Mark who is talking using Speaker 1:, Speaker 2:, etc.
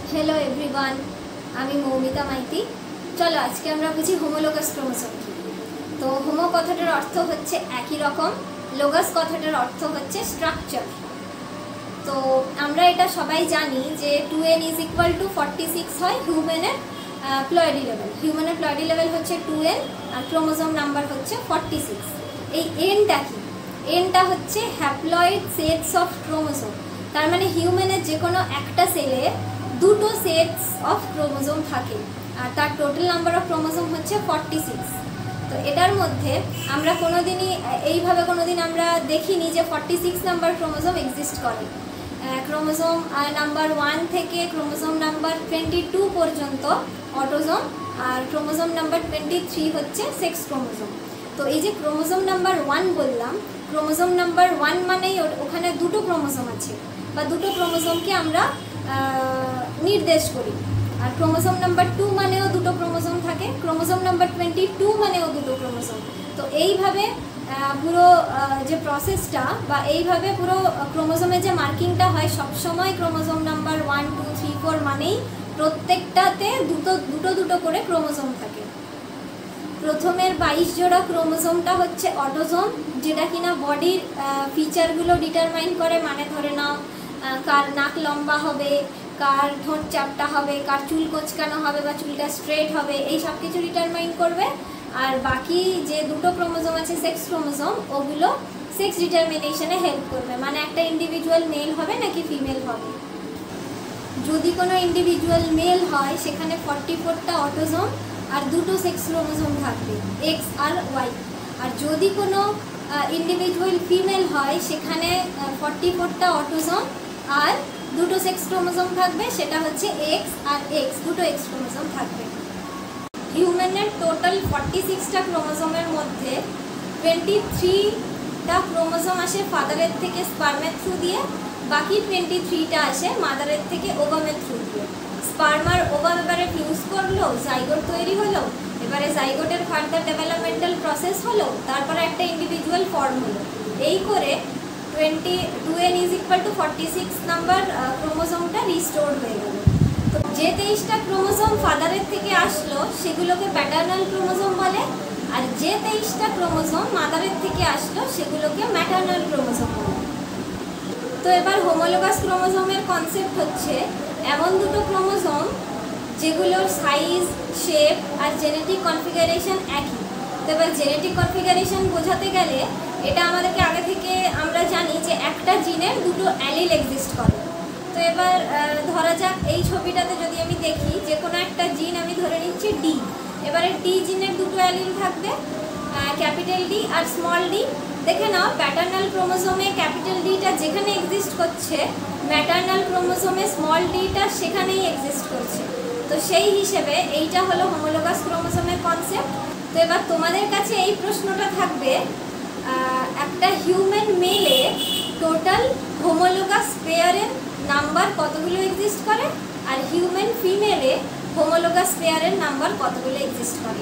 Speaker 1: Hello everyone आमी मौमिता माइती। चलो आज के आमरा बुझी होमोलोगास क्रोमोसोम की। तो होमो कथाटार अर्थ होच्छे एकई रकम, लोगास कथाटार अर्थ होच्छे स्ट्राक्चार। तो आमरा एटा सबाई जानी जे 2n = 46 হয় হিউম্যানের প্লয়েডি লেভেল। হিউম্যানের প্লয়েডি লেভেল হচ্ছে 2n আর ক্রোমোজোম নাম্বার হচ্ছে 46। এই nটা কি? nটা হচ্ছে হ্যাপ্লয়েড সেটস অফ ক্রোমোজোম। তার মানে হিউম্যানের যে কোনো একটা সেলে দুটো সেটস অফ ক্রোমোজোম থাকে আর তার টোটাল নাম্বার অফ ক্রোমোজোম হচ্ছে 46। তো এটার মধ্যে আমরা কোনোদিনই এইভাবে কোনোদিন আমরা দেখিনি যে 46 নাম্বার ক্রোমোজোম এক্সিস্ট করে। ক্রোমোজোম নাম্বার 1 থেকে ক্রোমোজোম নাম্বার 22 পর্যন্ত অটোজোম আর ক্রোমোজোম নাম্বার 23 হচ্ছে সেক্স ক্রোমোজোম। তো এই যে ক্রোমোজোম নাম্বার 1 বললাম, ক্রোমোজোম নাম্বার 1 মানেই ওখানে দুটো ক্রোমোজোম আছে বা দুটো ক্রোমোজোমকে আমরা নির্দেশ করি। আর ক্রোমোজোম নাম্বার 2 মানেও দুটো ক্রোমোজোম থাকে, ক্রোমোজোম নাম্বার 22 মানেও দুটো ক্রোমোজোম। তো এইভাবে পুরো যে প্রসেসটা বা এইভাবে পুরো ক্রোমোজোমের যে মার্কিংটা হয় সবসময় ক্রোমোজোম নাম্বার 1 2 3 4 মানেই প্রত্যেকটাতে দুটো দুটো করে ক্রোমোজোম থাকে। প্রথমের 22 জোড়া ক্রোমোজোমটা হচ্ছে অটোজোম, যেটা কিনা বডির ফিচারগুলো ডিটারমাইন করে। মানে ধরে নাও কার নাক লম্বা হবে, কার ঠোঁট চাপটা হবে, কার চুল কোঁচকানো হবে বা চুলটা স্ট্রেট হবে, এই সব কিছু ডিটারমাইন করবে। আর বাকি যে দুটো ক্রোমোজোম আছে সেক্স ক্রোমোজোম, ওগুলো সেক্স ডিটারমিনেশনে হেল্প করবে। মানে একটা ইন্ডিভিজুয়াল মেল হবে নাকি ফিমেল হবে। যদি কোনো ইন্ডিভিজুয়াল মেল হয় সেখানে 44টা অটোজোম আর দুটো সেক্স ক্রোমোজোম থাকবে, এক্স আর ওয়াই। আর যদি কোনো ইন্ডিভিজুয়াল ফিমেল হয় সেখানে 44টা অটোজোম আর দুটো সেক্স ক্রোমোজোম থাকবে, সেটা হচ্ছে এক্স আর এক্স, দুটো এক্স ক্রোমোজোম থাকবে। হিউম্যানের টোটাল 46টা ক্রোমোজোমের মধ্যে 23টা ক্রোমোজোম আসে ফাদারের থেকে স্পার্মের থ্রু দিয়ে, বাকি 23টা আসে মাদারের থেকে ওভামের থ্রু দিয়ে। স্পার্ম আর ওভাম এবারে ফিউজ করলো, জাইগোট তৈরি হলো, এবারে জাইগোটের ফার্দার ডেভেলপমেন্টাল প্রসেস হলো, তারপরে একটা ইন্ডিভিজুয়াল ফর্ম হলো। এই করে 2n = 46 নাম্বার ক্রোমোজোমটা রিস্টোর হয়ে গেল। তো যে 23টা ক্রোমোজোম ফাদারের থেকে আসলো সেগুলোকে প্যাটার্নাল ক্রোমোজোম বলে, আর যে 23টা ক্রোমোজোম মাদারের থেকে আসলো সেগুলোকে ম্যাটার্নাল ক্রোমোজোম বলে। তো এবার হোমোলোগাস ক্রোমোজোমের কনসেপ্ট হচ্ছে এমন দুটো ক্রোমোজোম যেগুলোর সাইজ, শেপ আর জেনেটিক কনফিগারেশন একই। তো এবার জেনেটিক কনফিগারেশন বোঝাতে গেলে এটা আমাদেরকে আগে থেকে আমরা জানি যে একটা জিনের দুটো অ্যালিল এক্সিস্ট করে। তো এবার ধরা যাক এই ছবিটাতে যদি আমি দেখি যে কোনো একটা জিন আমি ধরে নিচ্ছি ডি, এবারে ডি জিনের দুটো অ্যালিল থাকবে, ক্যাপিটাল ডি আর স্মল ডি। দেখে নাও প্যাটার্নাল ক্রোমোজোমে ক্যাপিটাল ডিটা যেখানে এক্সিস্ট করছে, ম্যাটার্নাল ক্রোমোজোমে স্মল ডিটা সেখানেই এক্সিস্ট করছে। তো সেই হিসেবে এইটা হলো হোমোলোগাস ক্রোমোজোমের কনসেপ্ট। তো এবার তোমাদের কাছে এই প্রশ্নটা থাকবে, একটা হিউম্যান মেলে টোটাল হোমোলোগাস পেয়ারের নাম্বার কতগুলো এক্সিস্ট করে আর হিউম্যান ফিমেলে হোমোলোগাস পেয়ারের নাম্বার কতগুলো এক্সিস্ট করে।